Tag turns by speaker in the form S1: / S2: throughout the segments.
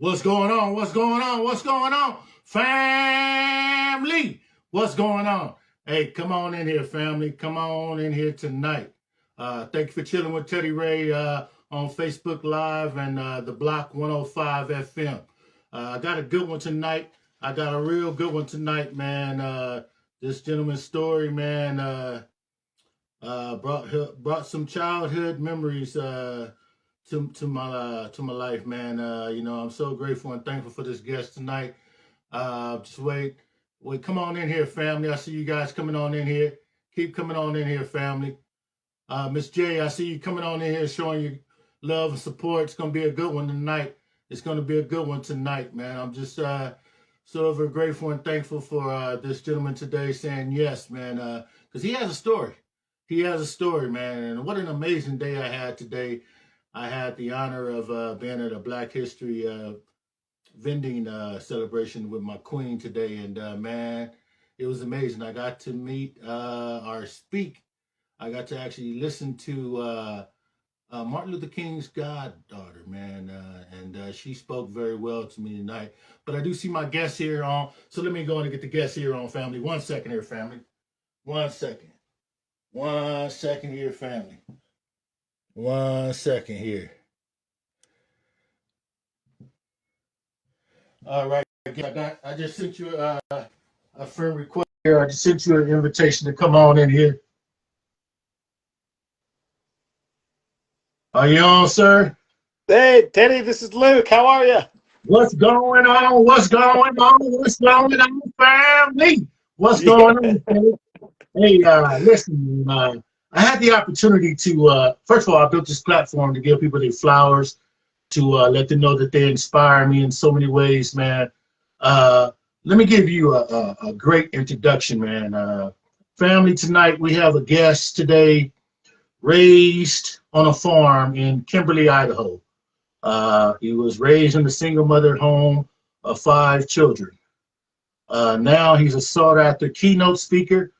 S1: What's going on? What's going on? What's going on? Family, what's going on? Hey, come on in here, family. Come on in here tonight. Thank you for chilling with Teddy Ray on Facebook Live and the Block 105 FM. I got a good one tonight. I got a real good one tonight, man. This gentleman's story, man, brought some childhood memories to my life, man. I'm so grateful and thankful for this guest tonight. Just wait, come on in here, family. I see you guys coming on in here. Keep coming on in here, family. Miss J, I see you coming on in here, showing you love and support. It's gonna be a good one tonight. It's gonna be a good one tonight, man. I'm just so very grateful and thankful for this gentleman today saying yes, man. Because he has a story. He has a story, man. And what an amazing day I had today. I had the honor of being at a Black History vending celebration with my queen today. And man, it was amazing. I got to meet or speak. I got to actually listen to Martin Luther King's goddaughter, man. And she spoke very well to me tonight. But I do see my guests here on. So let me go and get the guests here on, family. 1 second here, family. 1 second. 1 second here, family. 1 second here. All right. I just sent you a friend request here. I just sent you an invitation to come on in here. Are you on, sir?
S2: Hey, Teddy, this is Luke. How are you?
S1: What's going on? What's going on? What's going on, family? What's going on? Hey, listen, I had the opportunity to, first of all, I built this platform to give people their flowers, to let them know that they inspire me in so many ways, man. Let me give you a great introduction, man. Family, tonight we have a guest today, raised on a farm in Kimberly, Idaho. He was raised in a single mother home of 5 children. Now he's a sought-after keynote speaker,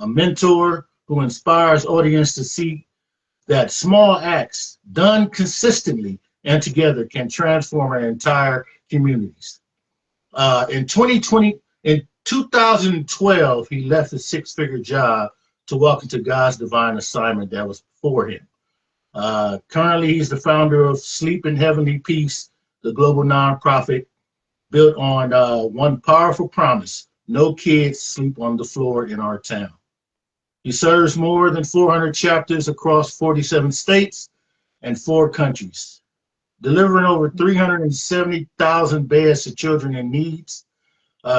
S1: a mentor who inspires audience to see that small acts done consistently and together can transform our entire communities. In 2012, he left a 6-figure job to walk into God's divine assignment that was for him. Currently, he's the founder of Sleep in Heavenly Peace, the global nonprofit built on one powerful promise: no kids sleep on the floor in our town. He serves more than 400 chapters across 47 states and 4 countries, delivering over 370,000 beds to children in need.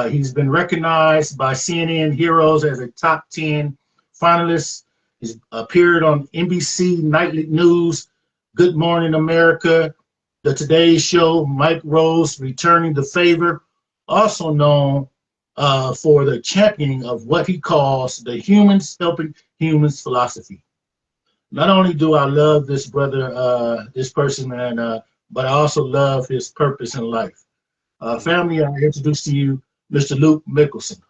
S1: He's been recognized by CNN Heroes as a top 10 finalist. He's appeared on NBC Nightly News, Good Morning America, The Today Show, Mike Rose, Returning the Favor, also known for the championing of what he calls the humans helping humans philosophy. Not only do I love this brother, this person, man, but I also love his purpose in life. Family, I introduce to you Mr. Luke Mickelson.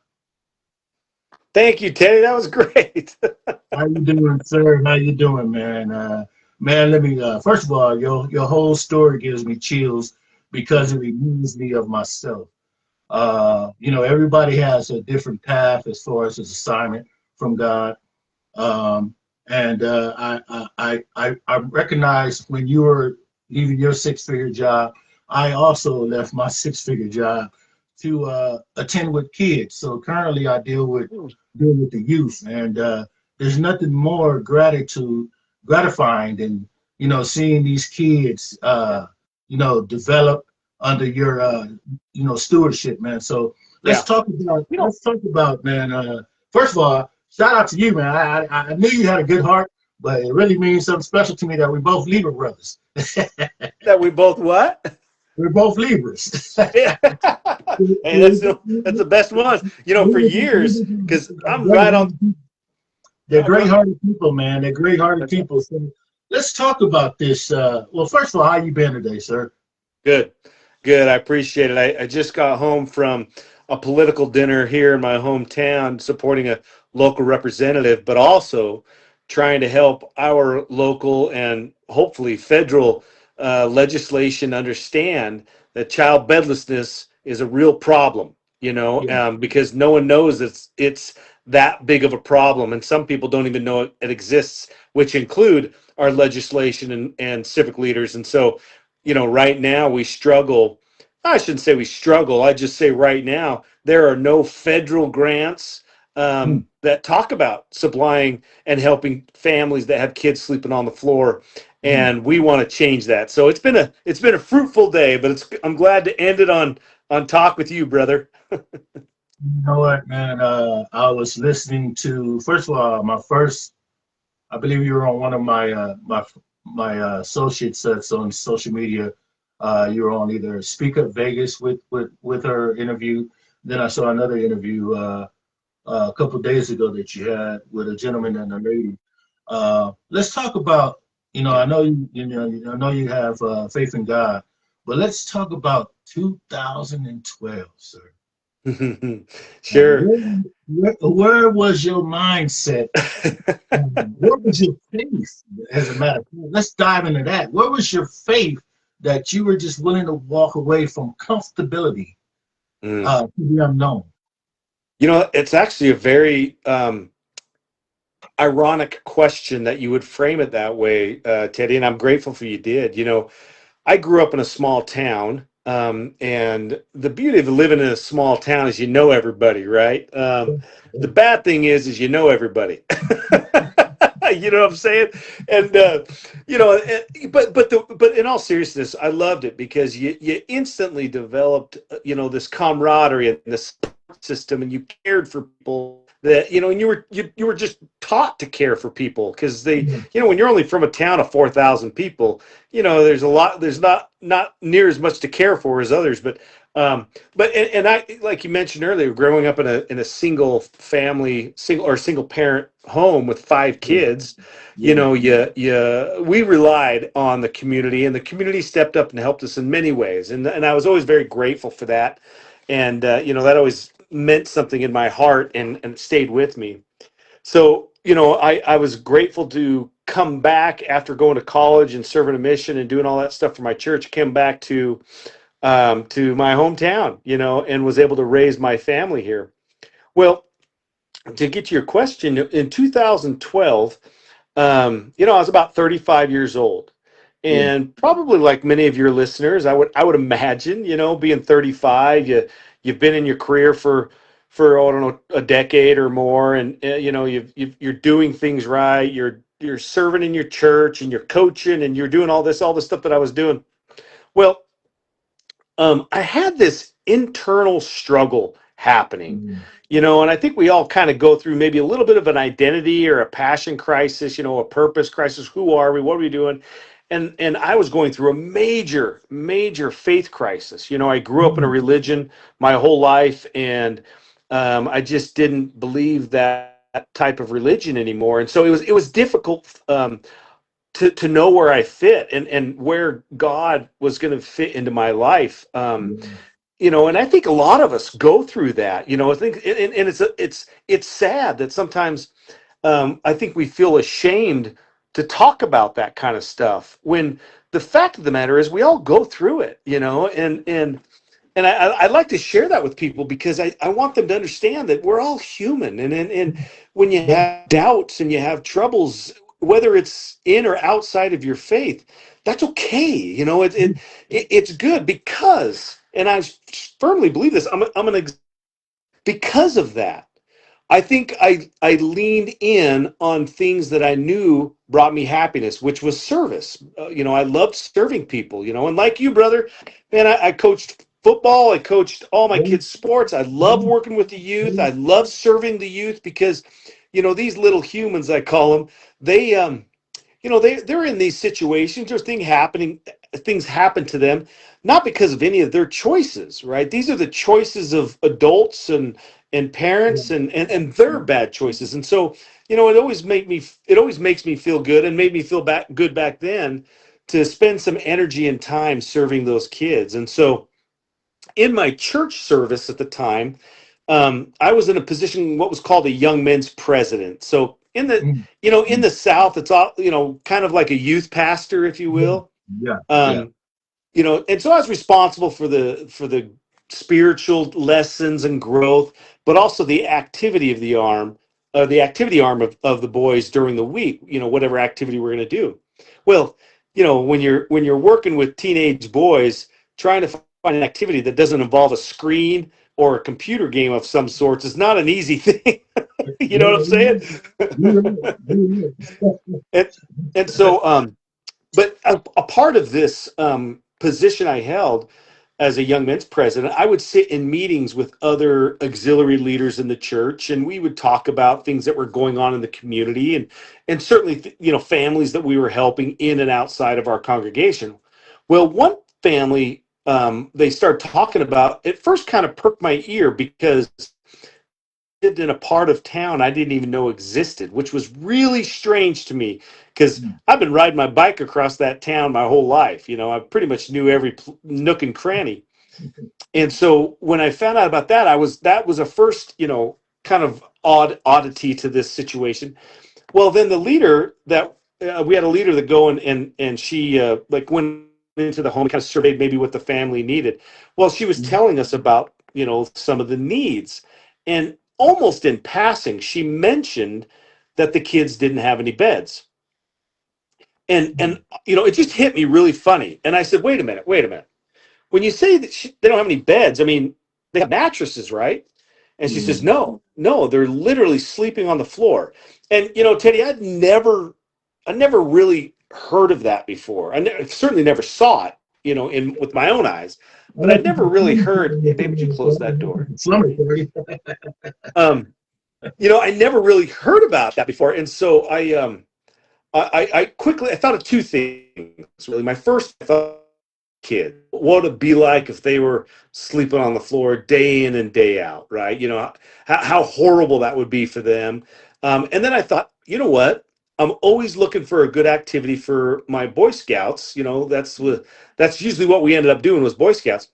S2: Thank you, Teddy. That was great.
S1: How you doing, sir? How you doing, man? Man, let me, first of all, your whole story gives me chills because it reminds me of myself. Everybody has a different path as far as his assignment from God. I recognize when you were leaving your 6-figure job, I also left my 6-figure job to attend with kids. So currently I deal with the youth, and there's nothing more gratifying than, seeing these kids, develop under your, stewardship, man. So let's talk about, man. First of all, shout out to you, man. I knew you had a good heart, but it really means something special to me that we both Libra brothers.
S2: That we both what?
S1: We're both Libras.
S2: Hey, that's the best ones. For years, because I'm right on.
S1: They're great-hearted people, man. They're great-hearted people. So let's talk about this. Well, first of all, how you been today, sir?
S2: Good. I appreciate it. I just got home from a political dinner here in my hometown supporting a local representative, but also trying to help our local and hopefully federal legislation understand that child bedlessness is a real problem,
S1: Yeah.
S2: because no one knows it's that big of a problem, and some people don't even know it exists, which include our legislation and civic leaders. And so, right now we struggle. I shouldn't say we struggle. I just say right now there are no federal grants
S1: Mm,
S2: that talk about supplying and helping families that have kids sleeping on the floor,
S1: mm.
S2: and we want to change that. So it's been a fruitful day, but I'm glad to end it on talk with you, brother.
S1: You know what, man? I was listening to, first of all, I believe you were on one of my associate sets on social media. You were on either Speak Up Vegas with her interview. Then I saw another interview a couple of days ago that you had with a gentleman and a lady. Let's talk about, I know I know you have faith in God, but let's talk about 2012, sir.
S2: Sure.
S1: Where was your mindset? What was your faith? As a matter of fact, let's dive into that. Where was your faith that you were just willing to walk away from comfortability
S2: Mm.
S1: to the unknown?
S2: It's actually a very ironic question that you would frame it that way, Teddy, and I'm grateful for you did. I grew up in a small town, and the beauty of living in a small town is you know everybody, right? The bad thing is everybody. You know what I'm saying? And but in all seriousness, I loved it because you instantly developed this camaraderie and this system, and you cared for people that and you were just taught to care for people because they when you're only from a town of 4,000 people, there's not near as much to care for as others. But I, like you mentioned earlier, growing up in a single family, single parent home with five
S1: Yeah,
S2: kids,
S1: yeah,
S2: we relied on the community, and the community stepped up and helped us in many ways, and I was always very grateful for that, and that always meant something in my heart, and it stayed with me. So, I was grateful to come back after going to college and serving a mission and doing all that stuff for my church. Came back to my hometown, and was able to raise my family here. Well, to get to your question, in 2012, I was about 35 years old,
S1: yeah,
S2: and probably like many of your listeners, I would imagine, being 35, you've been in your career for I don't know, a decade or more, and you're doing things right. You're serving in your church, and you're coaching, and you're doing all this stuff that I was doing. Well, I had this internal struggle happening,
S1: mm,
S2: and I think we all kind of go through maybe a little bit of an identity or a passion crisis, a purpose crisis. Who are we? What are we doing? And I was going through a major, major faith crisis. I grew up in a
S1: mm,
S2: religion my whole life, and I just didn't believe that type of religion anymore. And so it was difficult to know where I fit and where God was going to fit into my life.
S1: yeah,
S2: And I think a lot of us go through that. I think, and it's sad that sometimes I think we feel ashamed to talk about that kind of stuff when the fact of the matter is we all go through it. And I like to share that with people because I want them to understand that we're all human. And when you
S1: yeah,
S2: have doubts and you have troubles, whether it's in or outside of your faith, that's okay. It's good because, and I firmly believe this, because of that. I think I leaned in on things that I knew brought me happiness, which was service. I loved serving people. And like you, brother, man, I coached football. I coached all my
S1: yeah,
S2: kids' sports. I love
S1: yeah,
S2: working with the youth.
S1: yeah,
S2: I love serving the youth because, these little humans, I call them, they they're in these situations or things happen to them not because of any of their choices, right? These are the choices of adults and parents and their bad choices. And so it always makes me feel good and made me feel good back then to spend some energy and time serving those kids. And so in my church service at the time, I was in a position, what was called a young men's president. So in the
S1: mm,
S2: in the South, it's all kind of like a youth pastor, if you
S1: yeah,
S2: will.
S1: Yeah. Yeah.
S2: Um, and so I was responsible for the spiritual lessons and growth, but also the activity arm of the boys during the week. Whatever activity we're going to do. Well, when you're working with teenage boys, trying to find an activity that doesn't involve a screen or a computer game of some sorts is not an easy thing. You know what I'm saying?
S1: You're right. You're right.
S2: and and so but a part of this position I held as a young men's president, I would sit in meetings with other auxiliary leaders in the church, and we would talk about things that were going on in the community, and certainly families that we were helping in and outside of our congregation. Well, one family they started talking about, it first kind of perked my ear because lived in a part of town I didn't even know existed, which was really strange to me because I've been riding my bike across that town my whole life. I pretty much knew every nook and cranny. And so when I found out about that, that was a first, kind of oddity to this situation. Well, then the leader that we had a leader that go and she like went into the home and kind of surveyed maybe what the family needed. Well, she was telling us about some of the needs, and almost in passing, she mentioned that the kids didn't have any beds, and it just hit me really funny. And I said, wait a minute. When you say that they don't have any beds, I mean they have mattresses, right? And she says, no, they're literally sleeping on the floor. And Teddy, I never really heard of that before. Certainly never saw it, in with my own eyes. But I'd never really heard. Hey, babe, would you close that door for
S1: Slumber
S2: me?
S1: party.
S2: Um, I never really heard about that before, and so I quickly I thought of two things really. My first, I thought, kid, what would it be like if they were sleeping on the floor day in and day out, right? How horrible that would be for them. And then I thought, you know what? I'm always looking for a good activity for my Boy Scouts. That's usually what we ended up doing was Boy Scouts.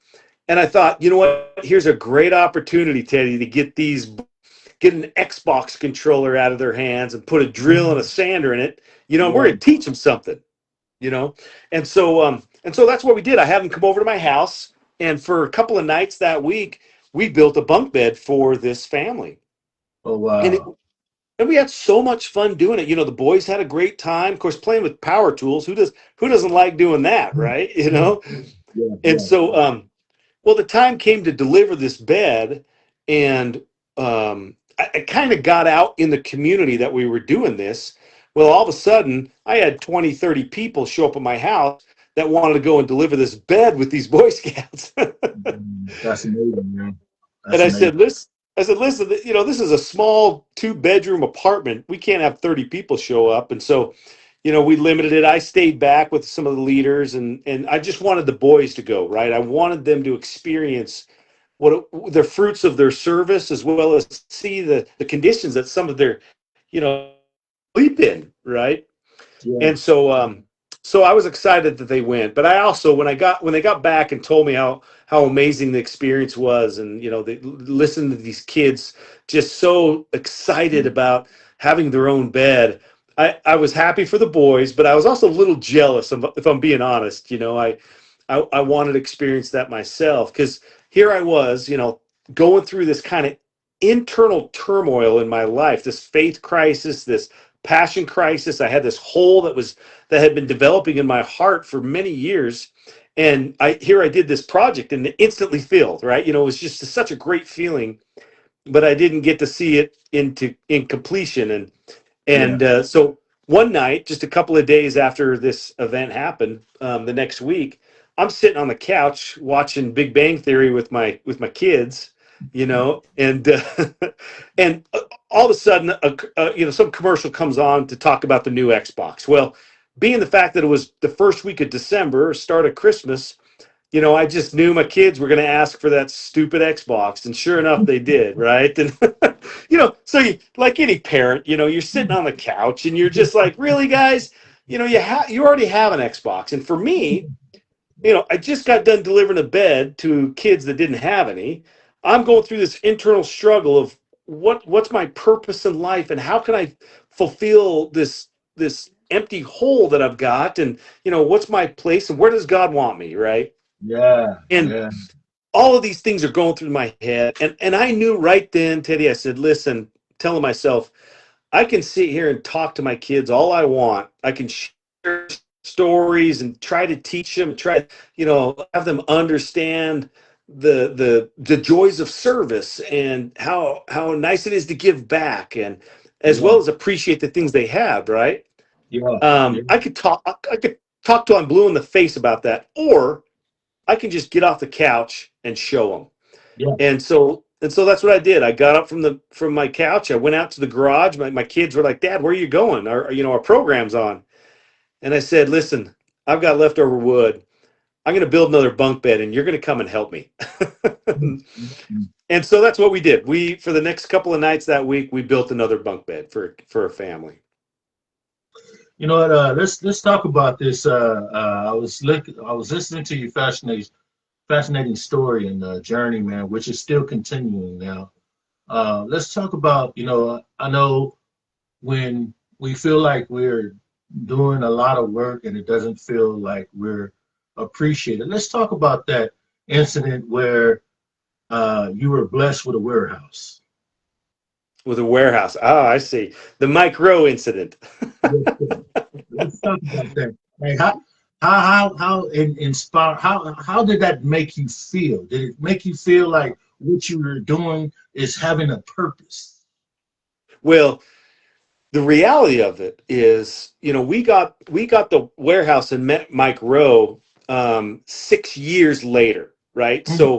S2: And I thought, you know what? Here's a great opportunity, Teddy, to get an Xbox controller out of their hands and put a drill and a sander in it. We're
S1: Yeah.
S2: gonna teach them something, you know and so that's what we did. I had them come over to my house, and for a couple of nights that week we built a bunk bed for this family,
S1: Oh
S2: and
S1: wow.
S2: and we had so much fun doing it. The boys had a great time, of course, playing with power tools. Who doesn't like doing that, right?
S1: Yeah.
S2: And
S1: Yeah.
S2: so well, the time came to deliver this bed, and I kind of got out in the community that we were doing this. Well, all of a sudden, I had 20, 30 people show up at my house that wanted to go and deliver this bed with these Boy Scouts.
S1: That's amazing, man.
S2: And
S1: That's
S2: I
S1: amazing.
S2: said, listen, this is a small 2-bedroom apartment. We can't have 30 people show up. And so, we limited it. I stayed back with some of the leaders, and I just wanted the boys to go, right? I wanted them to experience the fruits of their service, as well as see the conditions that some of their, sleep in, right?
S1: Yeah.
S2: And so I was excited that they went, but I also, when they got back and told me how amazing the experience was, and they listened to these kids just so excited about having their own bed. I was happy for the boys, but I was also a little jealous, if I'm being honest. I wanted to experience that myself, because here I was, going through this kind of internal turmoil in my life, this faith crisis, this passion crisis. I had this hole that had been developing in my heart for many years, and I did this project and it instantly filled. Right, it was just such a great feeling, but I didn't get to see it in completion.
S1: Yeah.
S2: So one night, just a couple of days after this event happened, the next week, I'm sitting on the couch watching Big Bang Theory with my kids, and and all of a sudden, some commercial comes on to talk about the new Xbox. Well, being the fact that it was the first week of December, start of Christmas, I just knew my kids were going to ask for that stupid Xbox, and sure enough, they did, right? And so like any parent, you're sitting on the couch and you're just like, really, guys, you already have an Xbox, and for me, I just got done delivering a bed to kids that didn't have any. I'm going through this internal struggle of what's my purpose in life, and how can I fulfill this empty hole that I've got, and what's my place, and where does God want me, right?
S1: Yeah,
S2: And
S1: yeah,
S2: all of these things are going through my head, and I knew right then, Teddy. I said, listen, telling myself, I can sit here and talk to my kids all I want. I can share stories and try to teach them, try, have them understand the joys of service and how nice it is to give back, and as
S1: yeah,
S2: well as appreciate the things they have, right?
S1: yeah, yeah,
S2: I could talk to them blue in the face about that, or I can just get off the couch and show them.
S1: yeah.
S2: And so that's what I did. I got up from my couch. I went out to the garage. My kids were like, "Dad, where are you going? Our program's on." And I said, "Listen, I've got leftover wood. I'm going to build another bunk bed, and you're going to come and help me."
S1: Mm, mm, mm.
S2: And so that's what we did. We For the next couple of nights that week, we built another bunk bed for a family.
S1: You know what? Let's talk about this. I was listening to your fascinating story and journey, man, which is still continuing now. Let's talk about, I know when we feel like we're doing a lot of work and it doesn't feel like we're appreciated. Let's talk about that incident where you were blessed with a warehouse.
S2: With a warehouse. Oh, I see. The Mike Rowe incident.
S1: Yes, sir. Let's talk about that. Like how inspire how did that make you feel? Did it make you feel like what you were doing is having a purpose?
S2: Well, the reality of it is, we got the warehouse and met Mike Rowe 6 years later, right?
S1: Mm,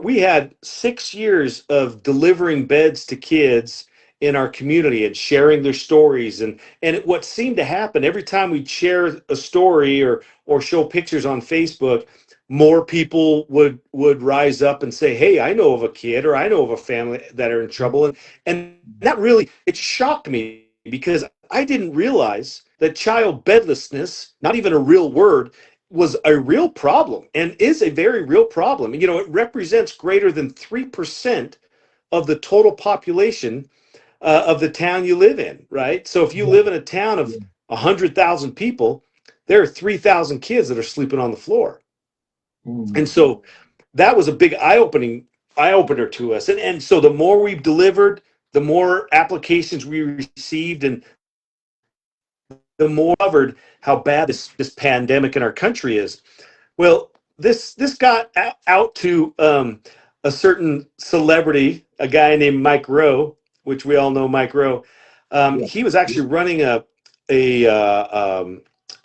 S2: We had 6 years of delivering beds to kids in our community and sharing their stories, and what seemed to happen every time we'd share a story or show pictures on Facebook, more people would rise up and say, "Hey, I know of a kid, or I know of a family that are in trouble," and that really, it shocked me, because I didn't realize that child bedlessness, not even a real word, was a real problem and is a very real problem. It represents greater than 3% of the total population of the town you live in, right? So if you
S1: yeah,
S2: live in a town of
S1: yeah.
S2: 100,000 people, there are 3,000 kids that are sleeping on the floor. And
S1: Mm,
S2: so that was a big eye opener to us. And so the more we've delivered, the more applications we received, and the more covered how bad this pandemic in our country is. Well, this got out to a certain celebrity, a guy named Mike Rowe, which we all know Mike Rowe.
S1: yeah,
S2: He was
S1: yeah,
S2: actually running a, a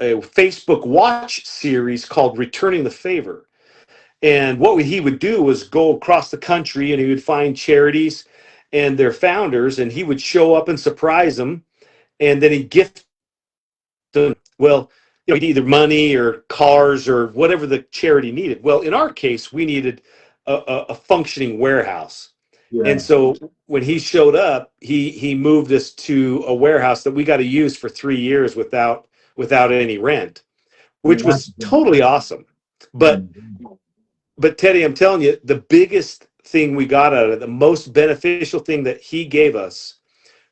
S2: Facebook watch series called "Returning the Favor." And what he would do was go across the country, and he would find charities and their founders, and he would show up and surprise them, and then he'd gift them. Well, either money or cars or whatever the charity needed. Well, in our case, we needed a functioning warehouse. And
S1: yeah.
S2: so when he showed up, he moved us to a warehouse that we got to use for 3 years without any rent, which
S1: Yeah,
S2: was totally awesome. But
S1: mm,
S2: but Teddy, I'm telling you, the biggest thing we got out of it, the most beneficial thing that he gave us,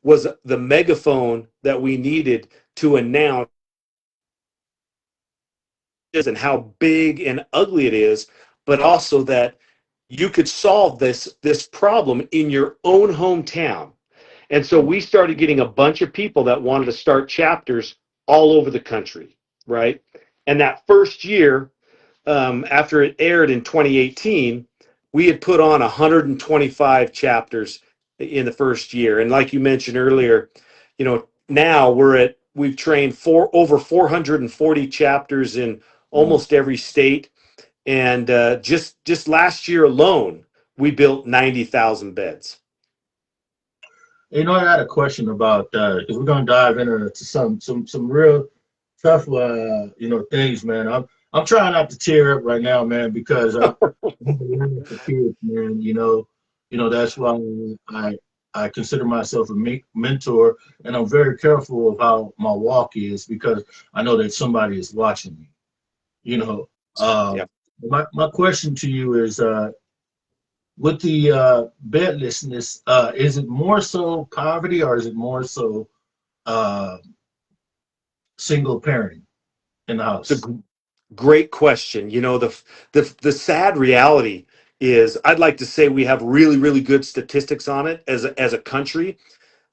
S2: was the megaphone that we needed to announce and how big and ugly it is, but also that you could solve this problem in your own hometown. And so we started getting a bunch of people that wanted to start chapters all over the country, right? And that first year, after it aired in 2018, we had put on 125 chapters in the first year. And like you mentioned earlier, now we've trained over 440 chapters in
S1: wow.
S2: almost every state. And just last year alone, we built 90,000 beds.
S1: I had a question about because we're gonna dive into some real tough things, man. I'm trying not to tear up right now, man, because I'm learning for kids, man. That's why I consider myself a mentor, and I'm very careful of how my walk is because I know that somebody is watching me. You know, uh,
S2: Yeah.
S1: my question to you is, with the bedlessness, is it more so poverty or is it more so uh, single parenting in the
S2: It's a
S1: house?
S2: great question. You know, the sad reality is, I'd like to say we have really, really good statistics on it as a country.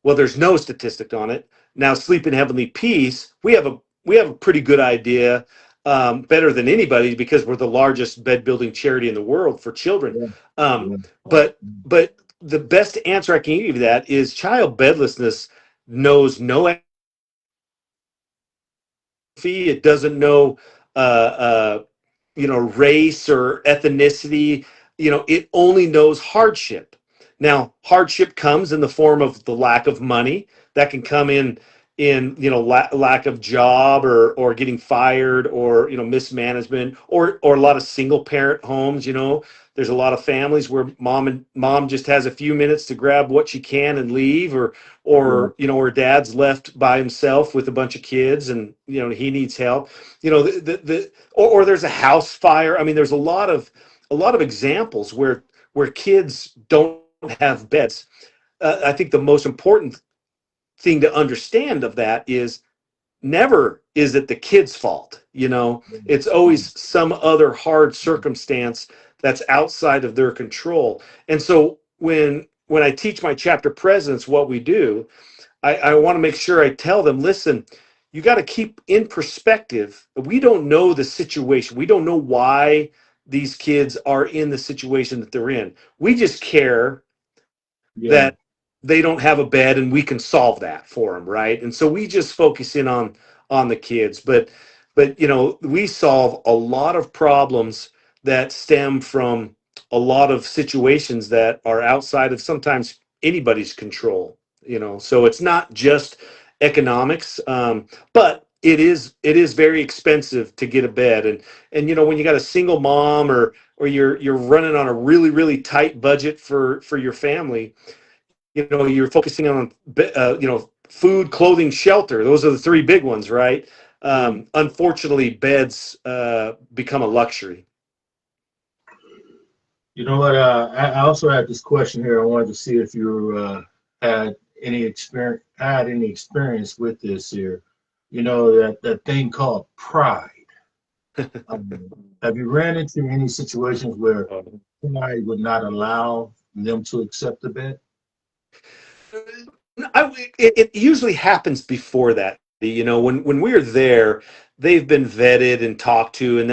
S2: Well, there's no statistic on it. Now, Sleep in Heavenly Peace, we have a pretty good idea, better than anybody, because we're the largest bed building charity in the world for children.
S1: Yeah,
S2: Um,
S1: yeah,
S2: but the best answer I can give you that is child bedlessness knows no fee. It doesn't know uh, uh, race or ethnicity. It only knows hardship. Now, hardship comes in the form of the lack of money. That can come in lack of job, or getting fired, or mismanagement, or a lot of single parent homes. There's a lot of families where mom just has a few minutes to grab what she can and leave,
S1: yeah,
S2: or dad's left by himself with a bunch of kids, and he needs help. Or there's a house fire. I mean, there's a lot of examples where kids don't have beds. I think the most important thing to understand of that is, never is it the kid's fault. It's
S1: yeah,
S2: always some other hard circumstance that's outside of their control. And so when I teach my chapter presidents what we do, I want to make sure I tell them, listen, you got to keep in perspective. We don't know the situation. We don't know why these kids are in the situation that they're in. We just care
S1: yeah,
S2: that they don't have a bed, and we can solve that for them, right? And so we just focus in on the kids. But we solve a lot of problems that stem from a lot of situations that are outside of sometimes anybody's control. So it's not just economics, but it is very expensive to get a bed. And when you got a single mom, or you're running on a really, really tight budget for your family, you're focusing on food, clothing, shelter. Those are the three big ones, right?
S1: yeah.
S2: Unfortunately, beds become a luxury.
S1: You know what? I also had this question here. I wanted to see if you had any experience with this here. You know that thing called pride. Have you ran into any situations where somebody would not allow them to accept the bet?
S2: It usually happens before that. When we're there, they've been vetted and talked to, and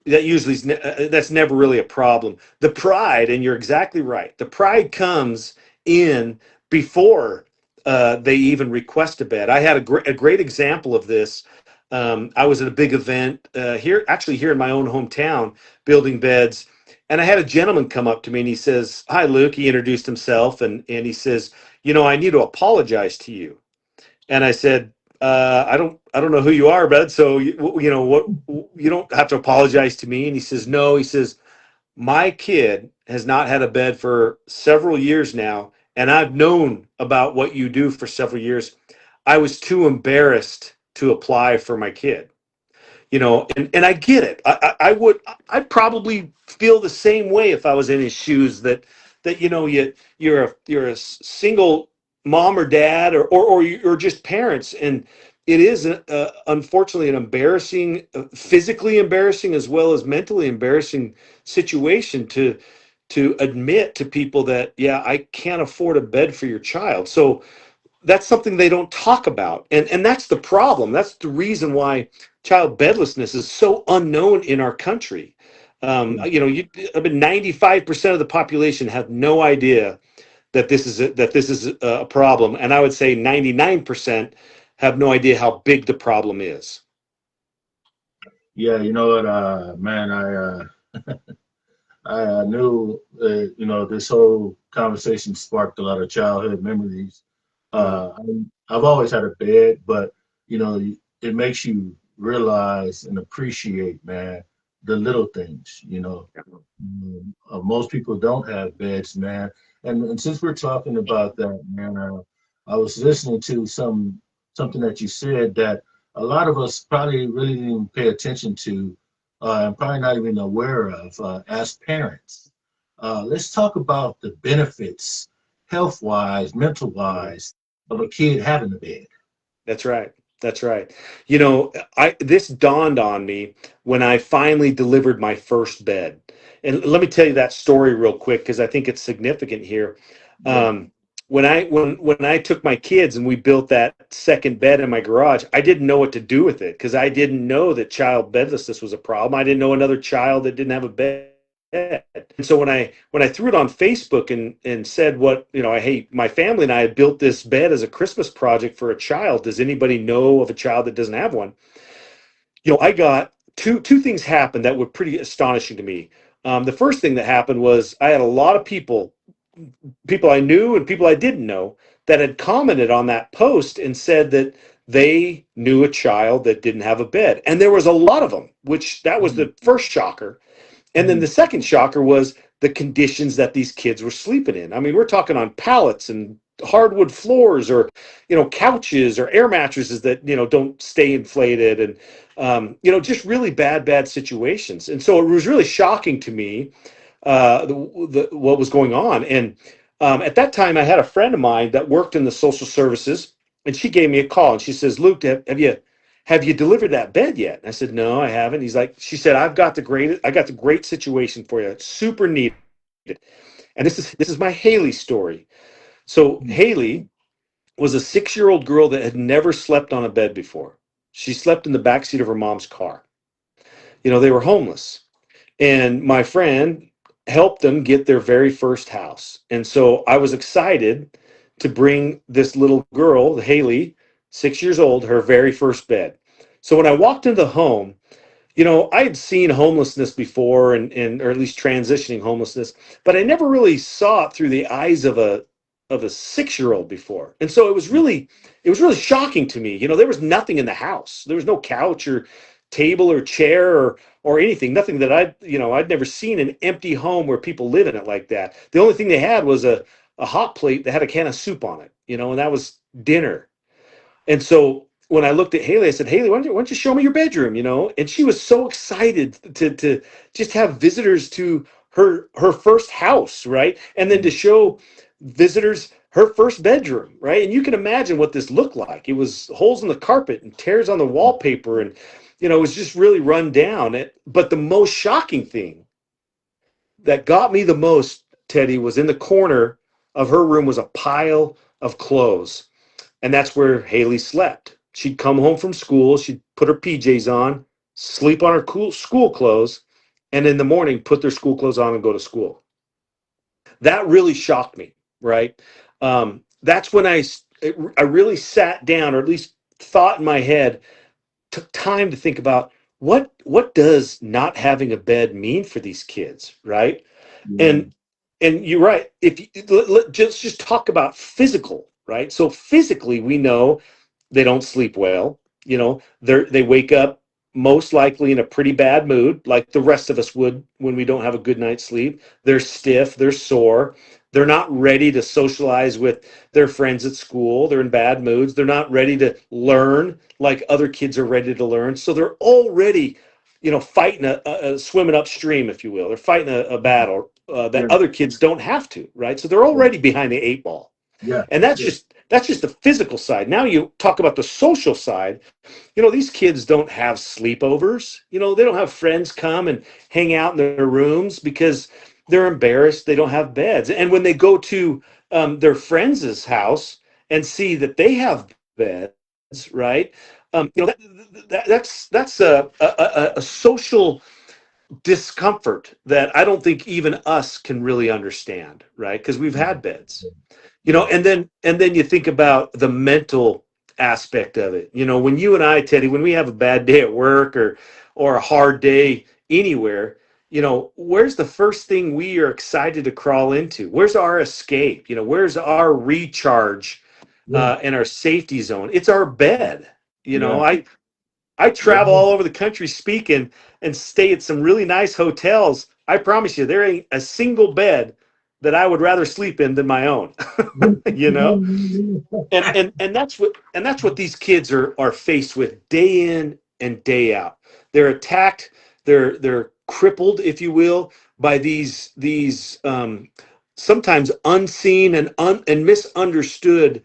S2: that's never really a problem. The pride, and you're exactly right. The pride comes in before they even request a bed. I had a great example of this. I was at a big event here in my own hometown, building beds. And I had a gentleman come up to me, and he says, "Hi, Luke." He introduced himself, and he says, "I need to apologize to you." And I said, "I don't know who you are, bud. So what? You don't have to apologize to me." And he says, "No." He says, "My kid has not had a bed for several years now, and I've known about what you do for several years. I was too embarrassed to apply for my kid." And I get it. I'd probably feel the same way if I was in his shoes, that you're a single mom or dad, or you're just parents, and it is unfortunately an embarrassing, physically embarrassing as well as mentally embarrassing situation to admit to people that, yeah, I can't afford a bed for your child. So that's something they don't talk about, and that's the problem. That's the reason why child bedlessness is so unknown in our country.
S1: Yeah,
S2: I mean, 95% of the population have no idea that this is a problem, and I would say 99% have no idea how big the problem is.
S1: yeah. You know what, man? I knew this whole conversation sparked a lot of childhood memories.
S2: Mm.
S1: I've always had a bed, but you know, it makes you realize and appreciate, man, the little things. Most people don't have beds, man. And since we're talking about that, man, I was listening to something that you said that a lot of us probably really didn't even pay attention to, and probably not even aware of as parents. Let's talk about the benefits, health wise, mental
S2: Mhm.
S1: wise, of a kid having a bed.
S2: That's right. That's right. You know, I this dawned on me when I finally delivered my first bed. And let me tell you that story real quick because I think it's significant here.
S1: Yeah.
S2: When I took my kids and we built that second bed in my garage, I didn't know what to do with it because I didn't know that child bedlessness was a problem. I didn't know another child that didn't have a bed. And so when I threw it on Facebook and said what, hey, my family and I had built this bed as a Christmas project for a child. Does anybody know of a child that doesn't have one? I got two things happened that were pretty astonishing to me. The first thing that happened was I had a lot of people I knew and people I didn't know that had commented on that post and said that they knew a child that didn't have a bed. And there was a lot of them, which that was
S1: Mhm.
S2: the first shocker. And then
S1: Mhm.
S2: the second shocker was the conditions that these kids were sleeping in. I mean, we're talking on pallets and hardwood floors or, couches or air mattresses that, don't stay inflated and, just really bad situations. And so it was really shocking to me what was going on. And at that time, I had a friend of mine that worked in the social services, and she gave me a call and she says, "Luke, have you delivered that bed yet?" And I said, "No, I haven't." She said, I got the great situation for you. It's super needed. And this is my Haley story. So
S1: Mhm.
S2: Haley was a 6-year-old girl that had never slept on a bed before. She slept in the backseat of her mom's car. They were homeless. And my friend helped them get their very first house. And so I was excited to bring this little girl, Haley, 6 years old, her very first bed. So when I walked into the home, I had seen homelessness before and or at least transitioning homelessness, but I never really saw it through the eyes of a 6-year-old before. And so it was really shocking to me. There was nothing in the house. There was no couch or table or chair or anything, nothing that I'd never seen an empty home where people live in it like that. The only thing they had was a hot plate that had a can of soup on it, and that was dinner. And so when I looked at Haley, I said, "Haley, why don't you show me your bedroom?" And she was so excited to just have visitors to her first house, right? And then to show visitors her first bedroom, right? And you can imagine what this looked like. It was holes in the carpet and tears on the wallpaper, and it was just really run down. But the most shocking thing that got me the most, Teddy, was in the corner of her room was a pile of clothes, and that's where Haley slept. She'd come home from school, she'd put her PJs on, sleep on her cool school clothes, and in the morning put their school clothes on and go to school. That really shocked me, right? That's when I really sat down, or at least thought in my head, took time to think about what does not having a bed mean for these kids, right?
S1: Yeah.
S2: And you're right. If you, just talk about physical, right? So physically, we know they don't sleep well. They wake up most likely in a pretty bad mood, like the rest of us would when we don't have a good night's sleep. They're stiff, they're sore, they're not ready to socialize with their friends at school. They're in bad moods. They're not ready to learn like other kids are ready to learn. So they're already, fighting a swimming upstream, if you will. They're fighting a battle that
S1: Yeah.
S2: other kids don't have to, right? So they're
S1: Yeah.
S2: already behind the 8 ball.
S1: Yeah.
S2: And that's
S1: Yeah.
S2: just the physical side. Now you talk about the social side. These kids don't have sleepovers. They don't have friends come and hang out in their rooms because they're embarrassed they don't have beds. And when they go to their friends' house and see that they have beds, right? That's a social discomfort that I don't think even us can really understand, right? Because we've had beds.
S1: Yeah.
S2: And then you think about the mental aspect of it. When you and I, Teddy, when we have a bad day at work or a hard day anywhere, where's the first thing we are excited to crawl into? Where's our escape? Where's our recharge
S1: Yeah.
S2: and our safety zone? It's our bed.
S1: Yeah.
S2: I travel
S1: Yeah.
S2: all over the country speaking and stay at some really nice hotels. I promise you, there ain't a single bed that I would rather sleep in than my own. you know, and that's what these kids are faced with day in and day out. They're attacked. They're crippled, if you will, by these sometimes unseen and misunderstood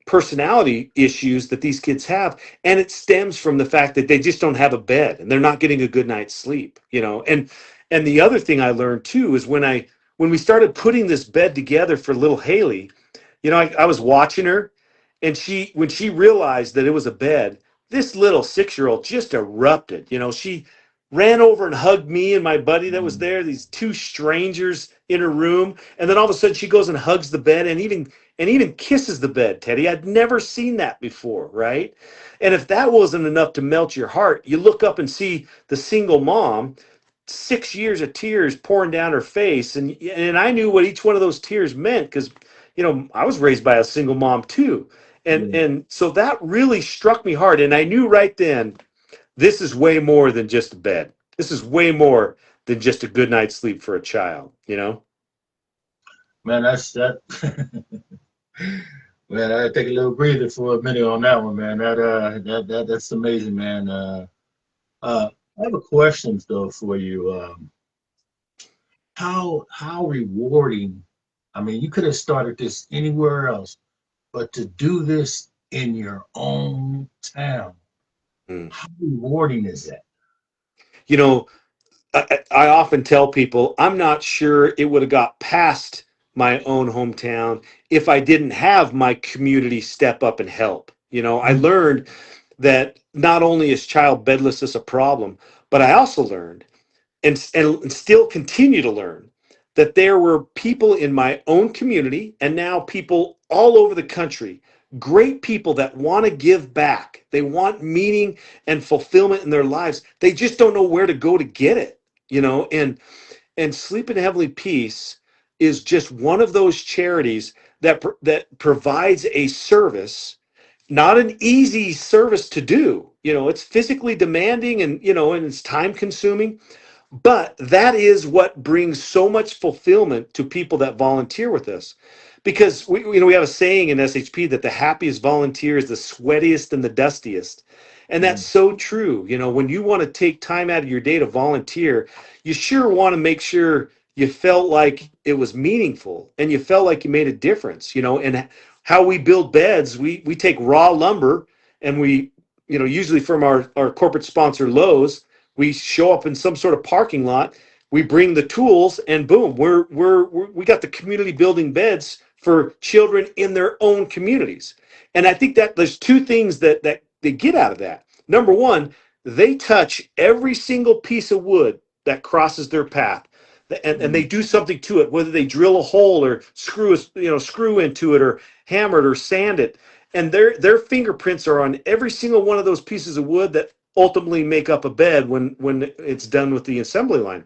S2: personality issues that these kids have, and it stems from the fact that they just don't have a bed and they're not getting a good night's sleep, you know. And the other thing I learned too is when we started putting this bed together for little Haley, you know, I was watching her, and when she realized that it was a bed, this little 6-year-old just erupted. You know, she ran over and hugged me and my buddy that was
S1: Mm.
S2: there, these two strangers in her room, and then all of a sudden she goes and hugs the bed and even kisses the bed, Teddy. I'd never seen that before, right? And if that wasn't enough to melt your heart, you look up and see the single mom, 6 years of tears pouring down her face, and I knew what each one of those tears meant because, you know, I was raised by a single mom too,
S1: Yeah.
S2: and so that really struck me hard, and I knew right then this is way more than just a bed. This is way more than just a good night's sleep for a child, you know.
S1: Man, that's that. Man, I take a little breather for a minute on that one, man. That's amazing, man. I have a question though for you. How rewarding? I mean, you could have started this anywhere else, but to do this in your own town,
S2: Mm.
S1: how rewarding is that?
S2: You know, I often tell people I'm not sure it would have got past my own hometown if I didn't have my community step up and help. You know, I
S1: Mm.
S2: learned that not only is child bedlessness a problem, but I also learned and still continue to learn that there were people in my own community and now people all over the country, great people that want to give back. They want meaning and fulfillment in their lives. They just don't know where to go to get it, you know, and Sleep in Heavenly Peace is just one of those charities that provides a service, not an easy service to do. You know, it's physically demanding and, you know, and it's time consuming, but that is what brings so much fulfillment to people that volunteer with us. Because we have a saying in SHP that the happiest volunteer is the sweatiest and the dustiest. And that's
S1: Mm.
S2: so true. You know, when you want to take time out of your day to volunteer, you sure want to make sure you felt like it was meaningful and you felt like you made a difference, you know. And how we build beds, we take raw lumber and we, you know, usually from our corporate sponsor Lowe's, we show up in some sort of parking lot, we bring the tools, and boom, we got the community building beds for children in their own communities. And I think that there's two things that they get out of that. Number one, they touch every single piece of wood that crosses their path, and they
S1: Mm.
S2: do something to it, whether they drill a hole or screw into it or hammer it or sand it, and their fingerprints are on every single one of those pieces of wood that ultimately make up a bed when it's done with the assembly line.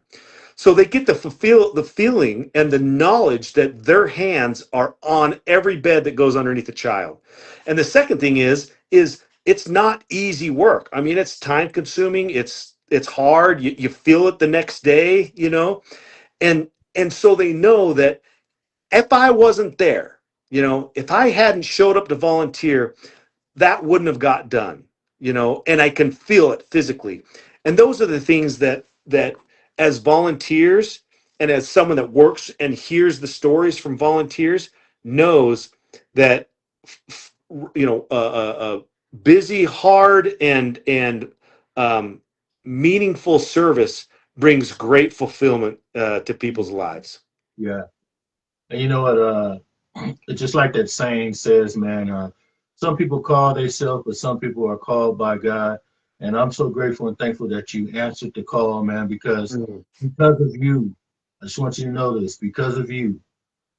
S2: So they get the feeling and the knowledge that their hands are on every bed that goes underneath the child. And the second thing is it's not easy work. I mean, it's time consuming. It's hard. You feel it the next day, you know, and and so they know that if I wasn't there, you know, if I hadn't showed up to volunteer, that wouldn't have got done, you know, and I can feel it physically. And those are the things that as volunteers and as someone that works and hears the stories from volunteers knows that, you know, busy, hard, and um, meaningful service brings great fulfillment to people's lives.
S1: Yeah. And you know what? It's just like that saying says, man. Some people call themselves, but some people are called by God. And I'm so grateful and thankful that you answered the call, man.
S2: Mm.
S1: Because of you, I just want you to know this. Because of you,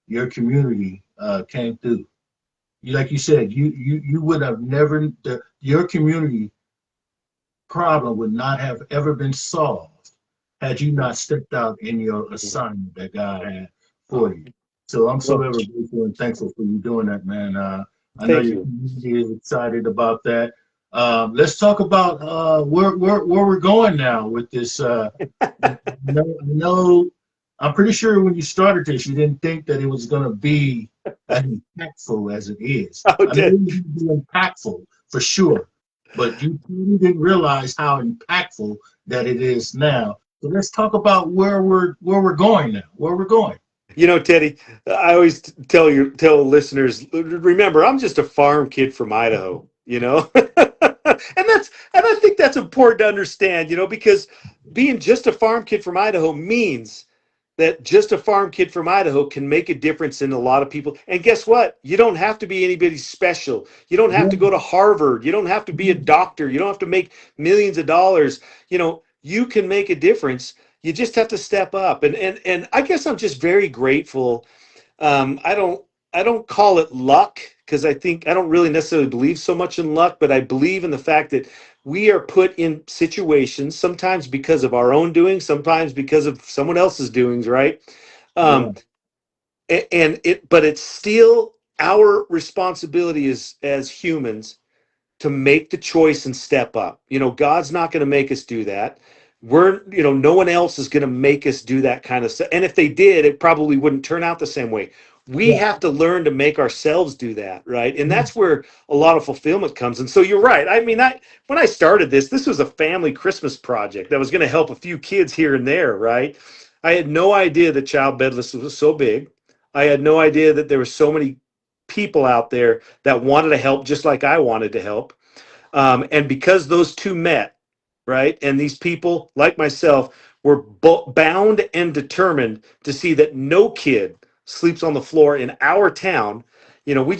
S1: your community came through. Like you said, you would have never your community problem would not have ever been solved had you not stepped out in your assignment that God had for you. So I'm so
S2: Well,
S1: ever grateful and thankful for you doing that, man. I know
S2: thank
S1: your
S2: you.
S1: community is excited about that. Let's talk about where we're going now with this. I know, I'm pretty sure when you started this, you didn't think that it was going to be as impactful as it is.
S2: Oh,
S1: I know it
S2: did.
S1: was going to be impactful for sure, but you really didn't realize how impactful that it is now. So let's talk about where we're going now. Where we're going.
S2: You know, Teddy, I always tell listeners, remember, I'm just a farm kid from Idaho, you know? And I think that's important to understand, you know, because being just a farm kid from Idaho means that just a farm kid from Idaho can make a difference in a lot of people. And guess what? You don't have to be anybody special. You don't have to go to Harvard. You don't have to be a doctor. You don't have to make millions of dollars. You know, you can make a difference. You just have to step up. And I guess I'm just very grateful. I don't call it luck because I think I don't really necessarily believe so much in luck, but I believe in the fact that we are put in situations sometimes because of our own doing, sometimes because of someone else's doings, right?
S1: Yeah.
S2: Um, but it's still our responsibility as humans to make the choice and step up. You know, God's not going to make us do that. No one else is going to make us do that kind of stuff. And if they did, it probably wouldn't turn out the same way. We
S1: Yeah.
S2: have to learn to make ourselves do that, right? And that's where a lot of fulfillment comes. And so you're right. I mean, when I started this was a family Christmas project that was going to help a few kids here and there, right? I had no idea that child bedlessness was so big. I had no idea that there were so many people out there that wanted to help just like I wanted to help. And because those two met, right, and these people, like myself, were bound and determined to see that no kid sleeps on the floor in our town. You know, we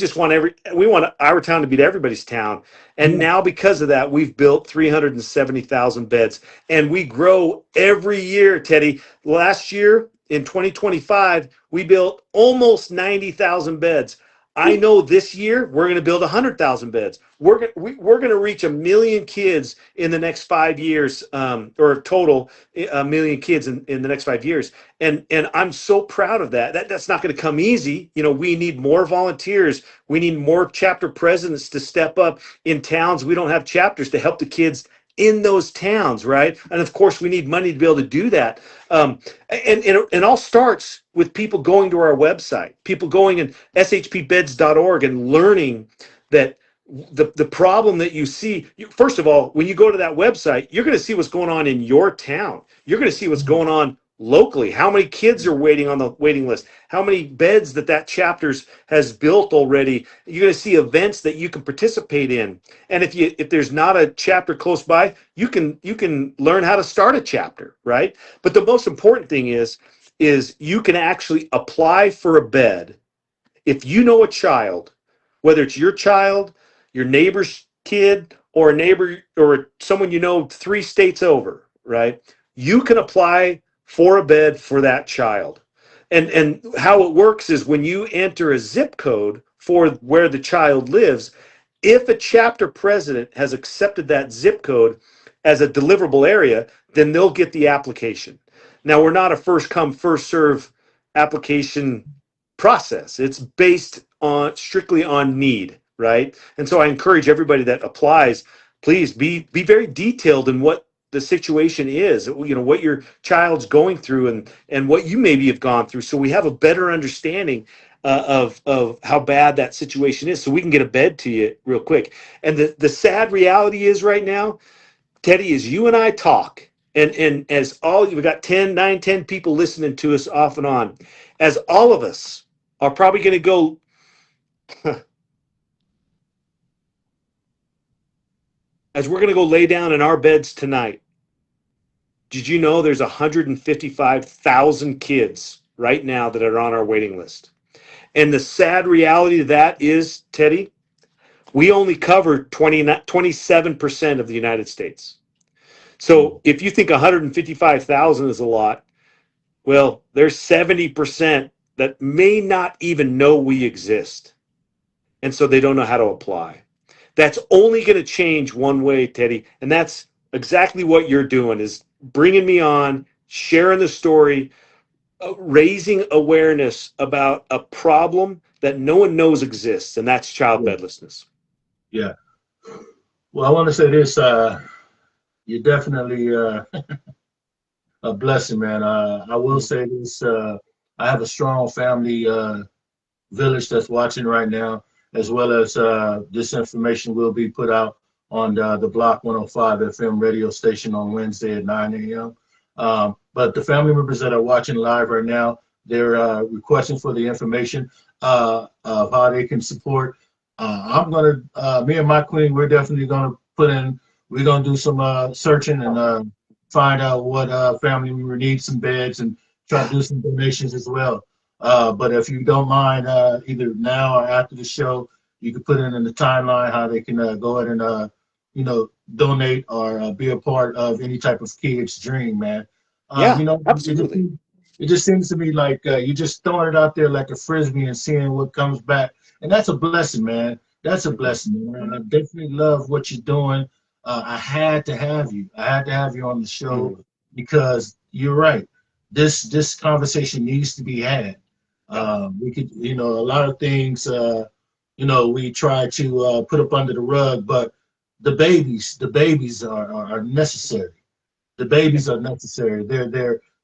S2: want our town to be everybody's town. And
S1: Yeah.
S2: now because of that, we've built 370,000 beds, and we grow every year, Teddy. Last year in 2025, we built almost 90,000 beds. I know this year we're going to build 100,000 beds. We're going to reach 1 million kids in the next 5 years, or total 1 million kids in the next 5 years. And I'm so proud of that. That's not going to come easy. You know, we need more volunteers. We need more chapter presidents to step up in towns we don't have chapters to help the kids in those towns, right? And of course, we need money to be able to do that. And it all starts with people going to our website, people going in shpbeds.org and learning that the problem that you see, first of all, when you go to that website, you're going to see what's going on in your town. You're going to see what's going on locally, how many kids are waiting on the waiting list, how many beds that chapters has built already. You're going to see events that you can participate in. And if there's not a chapter close by, you can learn how to start a chapter, right? But the most important thing is you can actually apply for a bed if you know a child, whether it's your child, your neighbor's kid, or a neighbor or someone you know 3 states over, right? You can apply for a bed for that child. And how it works is when you enter a zip code for where the child lives, if a chapter president has accepted that zip code as a deliverable area, then they'll get the application. Now, we're not a first come, first serve application process. It's based on strictly on need, right? And so I encourage everybody that applies, please be very detailed in what the situation is, you know, what your child's going through and what you maybe have gone through, so we have a better understanding of how bad that situation is, so we can get a bed to you real quick. And the sad reality is right now, Teddy, is you and I talk, and as all we got 10 people listening to us off and on, as all of us are probably going to go, as we're going to go lay down in our beds tonight. Did you know there's 155,000 kids right now that are on our waiting list? And the sad reality of that is, Teddy, we only cover 27% of the United States. So if you think 155,000 is a lot, well, there's 70% that may not even know we exist. And so they don't know how to apply. That's only going to change one way, Teddy. And that's exactly what you're doing, is bringing me on, sharing the story, raising awareness about a problem that no one knows exists, and that's child
S1: Yeah.
S2: bedlessness.
S1: Yeah. Well, I want to say this. You're definitely a blessing, man. I will say this. I have a strong family village that's watching right now, as well as this information will be put out on the Block 105 FM radio station on Wednesday at 9 a.m. But the family members that are watching live right now, they're requesting for the information of how they can support. I'm gonna, me and my queen, we're definitely gonna put in. We're gonna do some searching and find out what family member needs some beds and try to do some donations as well. But if you don't mind, either now or after the show, you can put in the timeline how they can go ahead and donate or be a part of any type of kid's dream, man.
S2: Yeah, absolutely.
S1: It just seems to me like you just throwing it out there like a frisbee and seeing what comes back, and that's a blessing, man. That's a
S2: Mhm.
S1: blessing, man. I definitely love what you're doing. I had to have you. I had to have you on the show
S2: Mhm.
S1: because you're right. This conversation needs to be had.
S2: Yeah.
S1: We could, a lot of things, we try to put up under the rug, but the babies are necessary. The
S2: Yeah.
S1: babies are necessary.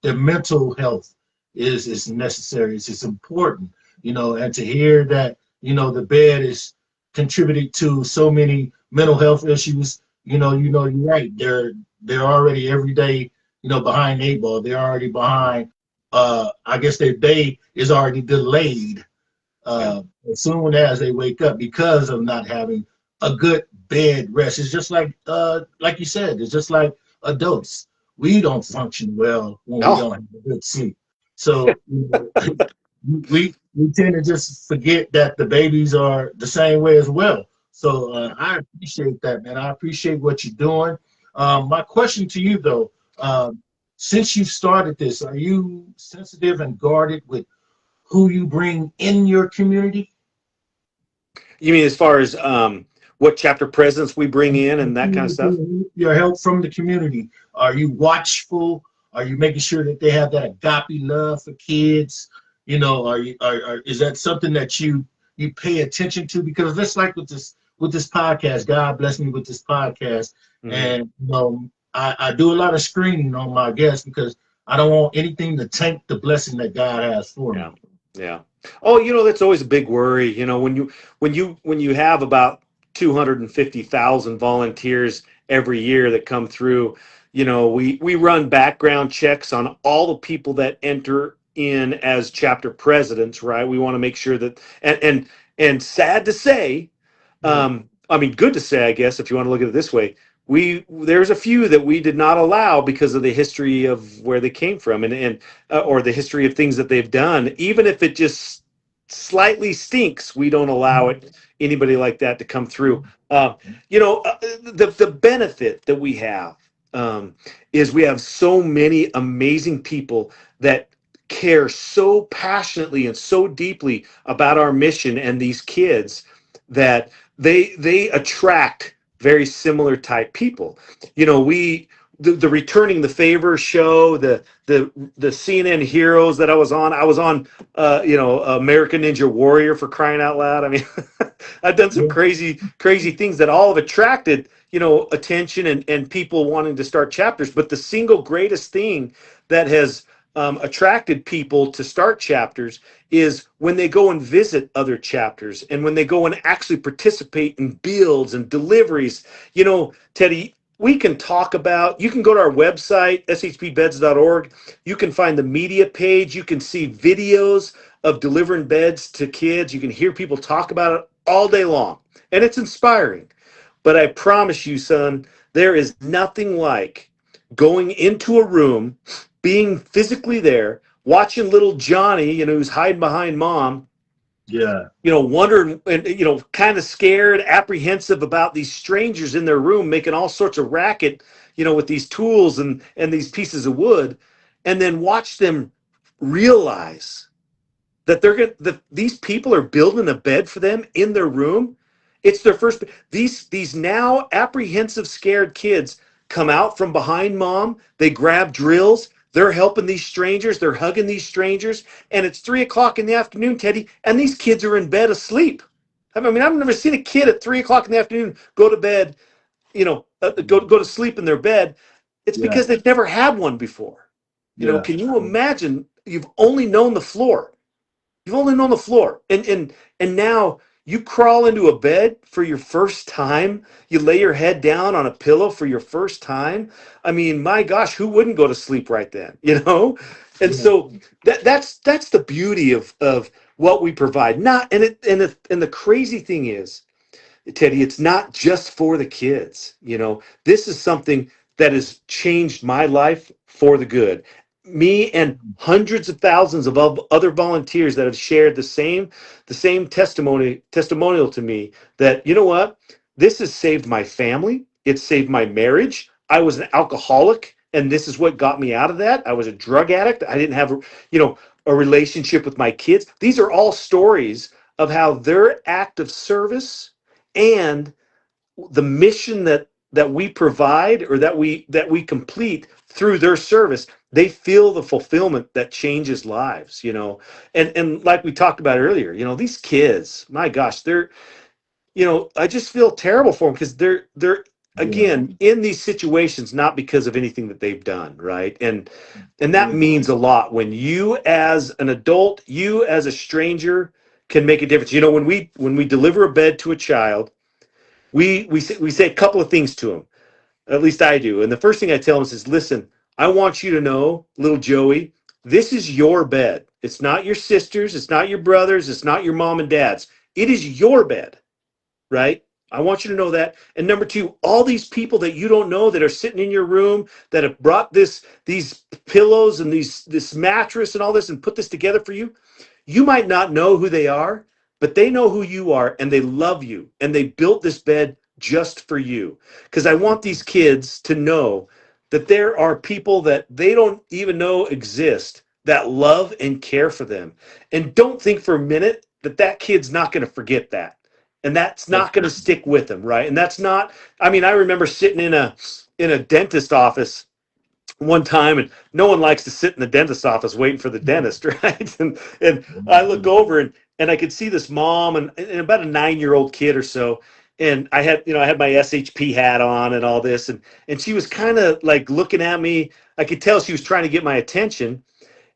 S1: Their mental health is necessary. It's important, and to hear that, the bed is contributed to so many mental health issues. You're right. They're already every day, behind the eight ball. They're already behind. I guess their day is already delayed
S2: Yeah.
S1: as soon as they wake up because of not having a good bed rest. It's just like you said, it's just like adults. We don't function well when we
S2: No.
S1: don't have a good sleep. So we tend to just forget that the babies are the same way as well. So I appreciate that, man. I appreciate what you're doing. My question to you, though, since you started this, are you sensitive and guarded with who you bring in your community?
S2: You mean as far as what chapter presidents we bring in and that kind of stuff?
S1: Your help from the community. Are you watchful? Are you making sure that they have that agape love for kids? Is that something that you pay attention to? Because just like with this podcast, God bless me with this podcast,
S2: Hmm.
S1: and I do a lot of screening on my guests because I don't want anything to tank the blessing that God has for me.
S2: Yeah. Yeah. Oh, that's always a big worry. When you have about 250,000 volunteers every year that come through, we run background checks on all the people that enter in as chapter presidents, right? We want to make sure that and sad to say,
S1: Yeah,
S2: I mean, good to say, I guess, if you want to look at it this way, there's a few that we did not allow because of the history of where they came from and or the history of things that they've done. Even if it just slightly stinks, we don't allow it anybody like that to come through. The benefit that we have is we have so many amazing people that care so passionately and so deeply about our mission and these kids that they attract very similar type people. We the returning the favor show, the CNN heroes that I was on American Ninja Warrior, for crying out loud. I mean, I've done some
S1: yeah,
S2: crazy things that all have attracted attention and people wanting to start chapters. But the single greatest thing that has attracted people to start chapters is when they go and visit other chapters and when they go and actually participate in builds and deliveries. Teddy, we can talk about, you can go to our website, shpbeds.org. You can find the media page. You can see videos of delivering beds to kids. You can hear people talk about it all day long. And it's inspiring. But I promise you, son, there is nothing like going into a room, being physically there, watching little Johnny, who's hiding behind mom,
S1: yeah,
S2: wondering and kind of scared, apprehensive about these strangers in their room making all sorts of racket, with these tools and these pieces of wood, and then watch them realize that that these people are building a bed for them in their room. It's their first. These now apprehensive, scared kids come out from behind mom. They grab drills. They're helping these strangers. They're hugging these strangers. And it's 3 o'clock in the afternoon, Teddy, and these kids are in bed asleep. I mean, I've never seen a kid at 3 o'clock in the afternoon go to bed, go to sleep in their bed. It's
S1: yeah,
S2: because they've never had one before.
S1: yeah,
S2: Can you imagine? You've only known the floor. You've only known the floor. And now you crawl into a bed for your first time. You lay your head down on a pillow for your first time. I mean, my gosh, who wouldn't go to sleep right then? And
S1: Yeah.
S2: so that's the beauty of what we provide. Not and the crazy thing is, Teddy, it's not just for the kids. This is something that has changed my life for the good. Me and hundreds of thousands of other volunteers that have shared the same testimonial to me that, you know what, this has saved my family. It's saved my marriage. I was an alcoholic, and this is what got me out of that. I was a drug addict. I didn't have a relationship with my kids. These are all stories of how their act of service and the mission that we provide or that we complete through their service, they feel the fulfillment that changes lives. And like we talked about earlier, these kids, my gosh, I just feel terrible for them because they're
S1: Yeah.
S2: again in these situations not because of anything that they've done, right? And that
S1: Yeah.
S2: means a lot when you as an adult, you as a stranger can make a difference. When we deliver a bed to a child, we say a couple of things to him. At least I do. And the first thing I tell him is, listen, I want you to know, little Joey, this is your bed. It's not your sister's, it's not your brother's, it's not your mom and dad's. It is your bed, right? I want you to know that. And number two, all these people that you don't know that are sitting in your room that have brought these pillows and this mattress and all this and put this together for you, you might not know who they are, but they know who you are and they love you and they built this bed just for you. Because I want these kids to know that there are people that they don't even know exist that love and care for them. And don't think for a minute that kid's not going to forget that. And that's not going to stick with them, right? And that's not, I mean, I remember sitting in a dentist office one time, and no one likes to sit in the dentist office waiting for the dentist, right? And I look over, and I could see this mom and about a 9-year-old kid or so. And I had my SHP hat on and all this, and she was kind of like looking at me. I could tell she was trying to get my attention.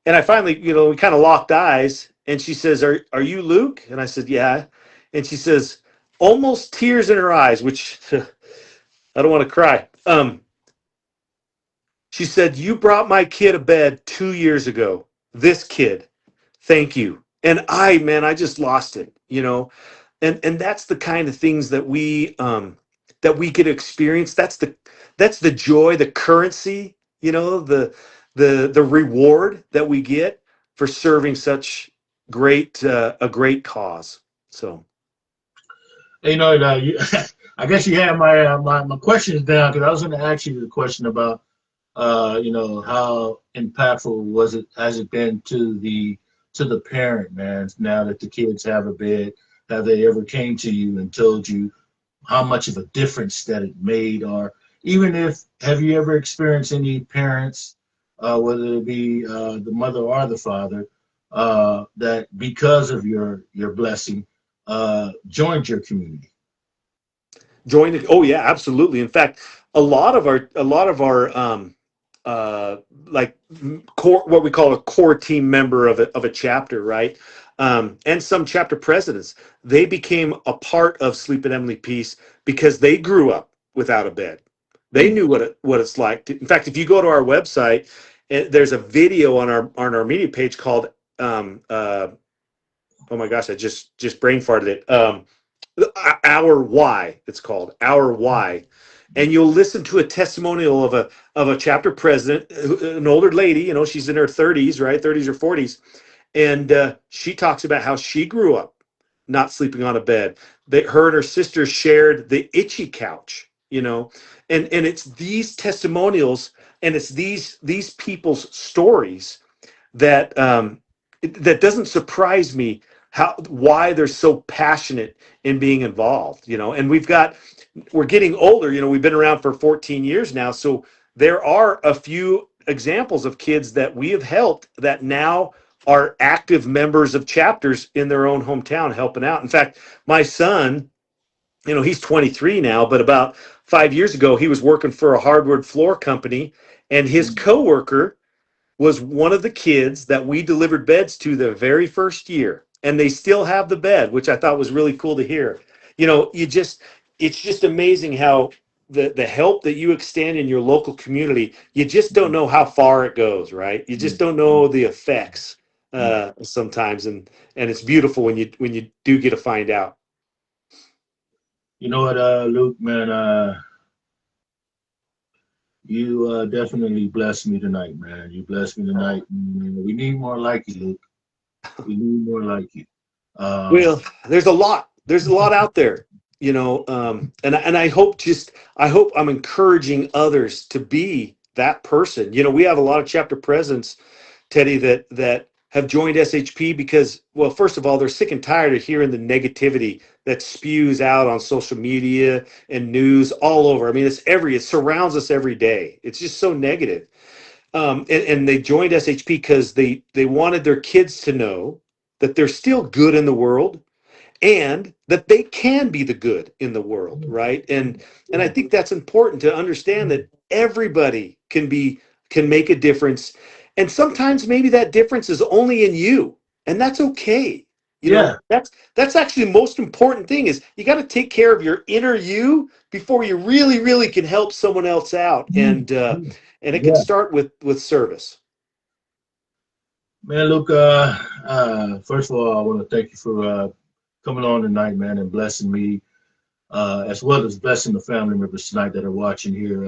S2: And I finally, we kind of locked eyes, and she says, "Are you Luke?" And I said, "Yeah." And she says, almost tears in her eyes, which I don't want to cry. She said, "You brought my kid a bed 2 years ago. This kid, thank you." And man, I just lost it. And that's the kind of things that we get to experience. That's the joy, the currency, the reward that we get for serving such a great cause. So
S1: I guess you had my questions down because I was going to ask you the question about how impactful was it has it been to the parent, man, now that the kids have a bed, have they ever came to you and told you how much of a difference that it made, or even if have you ever experienced any parents, whether it be the mother or the father, that because of your blessing joined your community?
S2: join it. Oh yeah, absolutely. In fact, a lot of our uh like core, what we call a core team member of a chapter, right? And some chapter presidents, they became a part of Sleep at Emily Peace because they grew up without a bed. They
S1: Mm.
S2: knew what it's like. In fact, if you go to our website, there's a video on our media page called oh my gosh, I just brain farted it. Our Why, it's called Our Why. And you'll listen to a testimonial of a chapter president, an older lady. She's in her 30s, right, 30s or 40s, and she talks about how she grew up not sleeping on a bed. That her and her sister shared the itchy couch, and it's these testimonials and it's these people's stories that doesn't surprise me how why they're so passionate in being involved. And we're getting older. We've been around for 14 years now, so there are a few examples of kids that we have helped that now are active members of chapters in their own hometown helping out. In fact, my son, he's 23 now, but about 5 years ago he was working for a hardwood floor company, and his coworker was one of the kids that we delivered beds to the very first year, and they still have the bed, which I thought was really cool to hear. It's just amazing how the help that you extend in your local community, you just don't know how far it goes, right? You just don't know the effects sometimes, and it's beautiful when you do get to find out.
S1: You know what, Luke, man, you definitely blessed me tonight, man. You blessed me tonight. We need more like you, Luke. We need more like you. Um,
S2: Well, there's a lot. There's a lot out there, and I hope I hope I'm encouraging others to be that person. We have a lot of chapter presidents, Teddy, that have joined SHP because, well, first of all, they're sick and tired of hearing the negativity that spews out on social media and news all over. I mean, it surrounds us every day. It's just so negative. And they joined SHP because they wanted their kids to know that there's still good in the world and that they can be the good in the world, right? And I think that's important to understand that everybody can make a difference, and sometimes maybe that difference is only in you, and that's okay.
S1: yeah,
S2: That's actually the most important thing is you got to take care of your inner you before you really can help someone else out, and it can
S1: yeah.
S2: start with service.
S1: Man, Luke, first of all, I want to thank you for coming on tonight, man, and blessing me, as well as blessing the family members tonight that are watching here.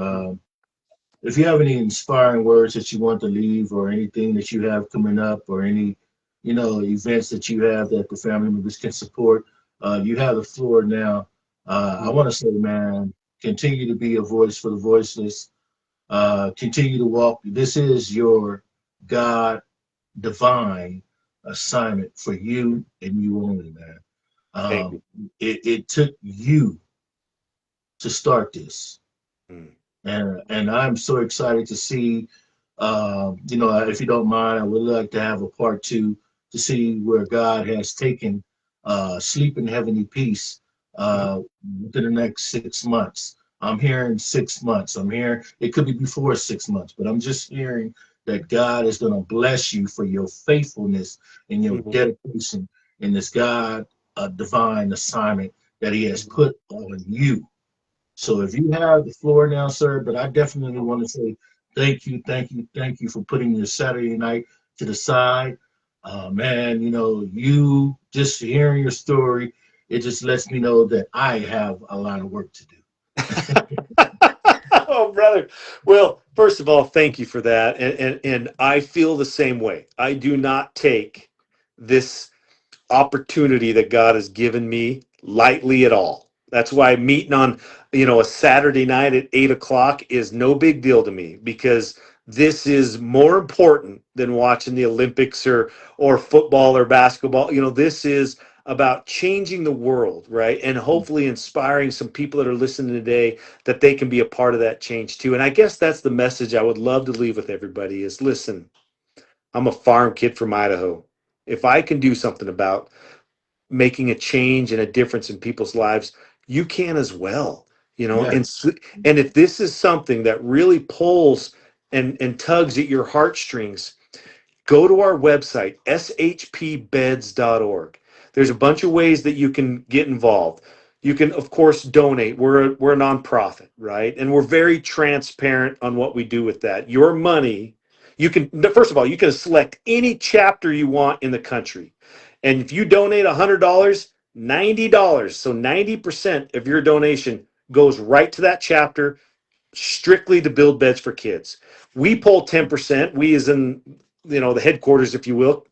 S1: If you have any inspiring words that you want to leave or anything that you have coming up or any, events that you have that the family members can support, you have the floor now. I want to say, man, continue to be a voice for the voiceless. Continue to walk. This is your God divine assignment for you and you only, man.
S2: Thank
S1: Um,
S2: you.
S1: it took you to start this.
S2: Mm.
S1: And I'm so excited to see, if you don't mind, I would like to have a part two to see where God has taken sleep in heavenly peace
S2: Mhm.
S1: within the next 6 months. I'm hearing 6 months. I'm hearing it could be before 6 months, but I'm just hearing that God is going to bless you for your faithfulness and your
S2: Mhm.
S1: dedication in this God divine assignment that He has
S2: Mhm.
S1: put on you. So if you have the floor now, sir, but I definitely want to say thank you, thank you, thank you for putting your Saturday night to the side. Man, you just hearing your story, it just lets me know that I have a lot of work to do.
S2: Oh, brother. Well, first of all, thank you for that. And I feel the same way. I do not take this opportunity that God has given me lightly at all. That's why meeting on, a Saturday night at 8 o'clock is no big deal to me because this is more important than watching the Olympics or football or basketball. This is about changing the world, right? And hopefully inspiring some people that are listening today that they can be a part of that change too. And I guess that's the message I would love to leave with everybody is listen, I'm a farm kid from Idaho. If I can do something about making a change and a difference in people's lives, you can as well.
S1: Yeah,
S2: And if this is something that really pulls and tugs at your heartstrings, go to our website, shpbeds.org. There's a bunch of ways that you can get involved. You can, of course, donate. We're a nonprofit, right? And we're very transparent on what we do with that. Your money, you can, first of all, you can select any chapter you want in the country. And if you donate $100, $90, so 90% of your donation goes right to that chapter strictly to build beds for kids. We pull 10%, we as in, the headquarters, if you will,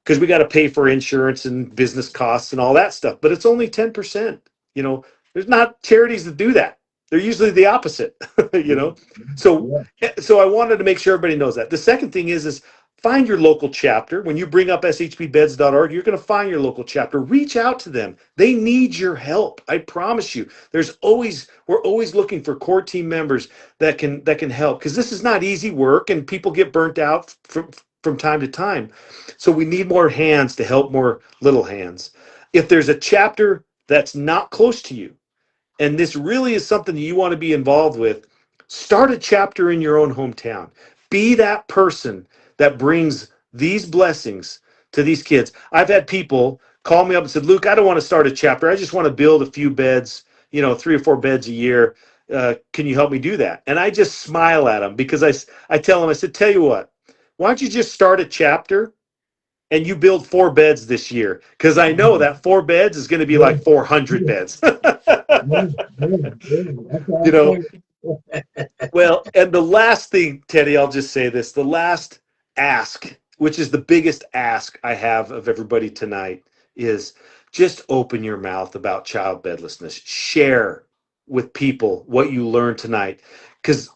S2: because we got to pay for insurance and business costs and all that stuff, but it's only 10%. You know, there's not charities that do that. They're usually the opposite, you
S1: yeah,
S2: know. So
S1: yeah,
S2: so I wanted to make sure everybody knows that. The second thing is find your local chapter. When you bring up shpbeds.org, you're going to find your local chapter. Reach out to them. They need your help. I promise you. We're always looking for core team members that can help because this is not easy work and people get burnt out from time to time. So we need more hands to help more little hands. If there's a chapter that's not close to you, and this really is something that you want to be involved with, start a chapter in your own hometown. Be that person that brings these blessings to these kids. I've had people call me up and said, Luke, I don't want to start a chapter. I just want to build a few beds, 3 or 4 beds a year can you help me do that? And I just smile at him because I tell him, I said, tell you what, why don't you just start a chapter and you build 4 beds this year? Because I know that 4 beds is going to be
S1: Yeah,
S2: like 400
S1: yeah,
S2: beds.
S1: yeah, yeah, yeah. That's
S2: You
S1: our
S2: know,
S1: point.
S2: well, and the last thing, Teddy, I'll just say this, the last ask, which is the biggest ask I have of everybody tonight, is just open your mouth about child bedlessness. Share with people what you learned tonight. Because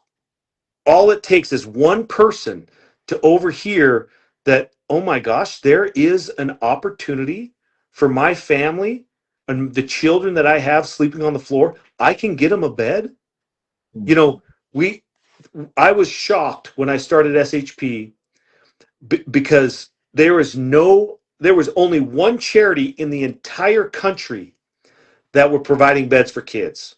S2: all it takes is one person to overhear that, oh my gosh, there is an opportunity for my family and the children that I have sleeping on the floor. I can get them a bed. You know, we I was shocked when I started SHP because there was only one charity in the entire country that were providing beds for kids.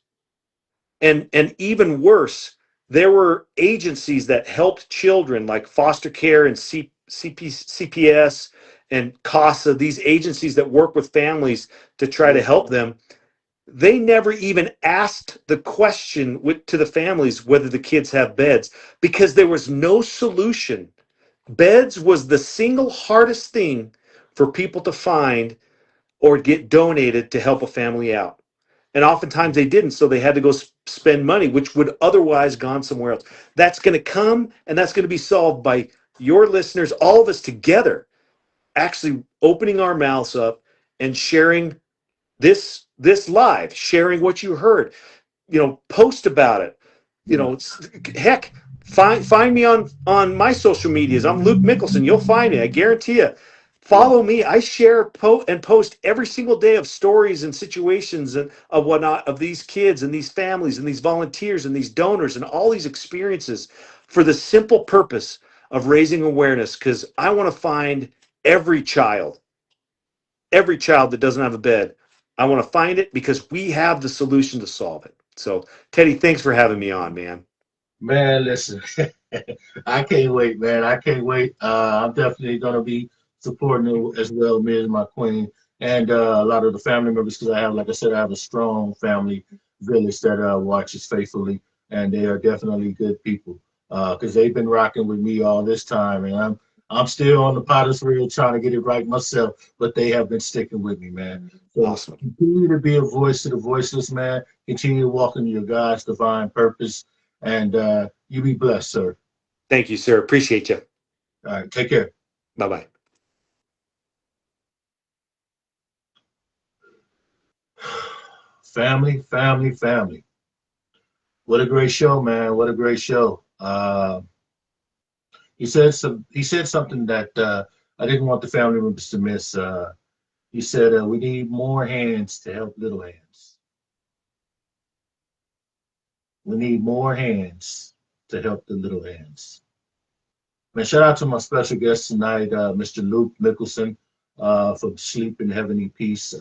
S2: And even worse, there were agencies that helped children like foster care and CPS and CASA, these agencies that work with families to try to help them. They never even asked the question to the families whether the kids have beds because there was no solution. Beds was the single hardest thing for people to find or get donated to help a family out. And oftentimes they didn't, so they had to go spend money, which would otherwise gone somewhere else. That's going to come, and that's going to be solved by your listeners, all of us together, actually opening our mouths up and sharing this live, sharing what you heard. Post about it.
S1: Yeah.
S2: Heck, find me on my social medias. I'm Luke Mickelson. You'll find me. I guarantee you.
S1: Yeah.
S2: Follow me. I share and post every single day of stories and situations and of whatnot of these kids and these families and these volunteers and these donors and all these experiences for the simple purpose of raising awareness, because I want to find every child every child that doesn't have a bed. I want to find it because we have the solution to solve it. So, Teddy, thanks for having me on, man.
S1: Man, listen, I can't wait, man. I can't wait. I'm definitely gonna be supporting it as well, me and my queen, and a lot of the family members, because I have, like I said, I have a strong family village that watches faithfully, and they are definitely good people. Because they've been rocking with me all this time, and I'm still on the potter's wheel trying to get it right myself, but they have been sticking with me, man. So
S2: Awesome.
S1: continue to be a voice to the voiceless, man. Continue to walk in your God's divine purpose, and you be blessed, sir.
S2: Thank you, sir. Appreciate you.
S1: All right, take care.
S2: Bye bye.
S1: Family, family, family. What a great show, man. What a great show. He said something that I didn't want the family members to miss. He said we need more hands to help little hands. We need more hands to help the little hands. Man, shout out to my special guest tonight, Mr. Luke Mickelson, from Sleep in Heavenly Peace.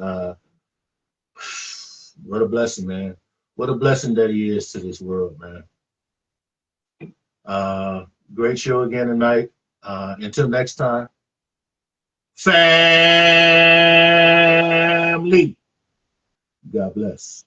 S1: What a blessing, man. What a blessing that he is to this world, man. Uh, Great show again tonight. Until next time, family. God bless.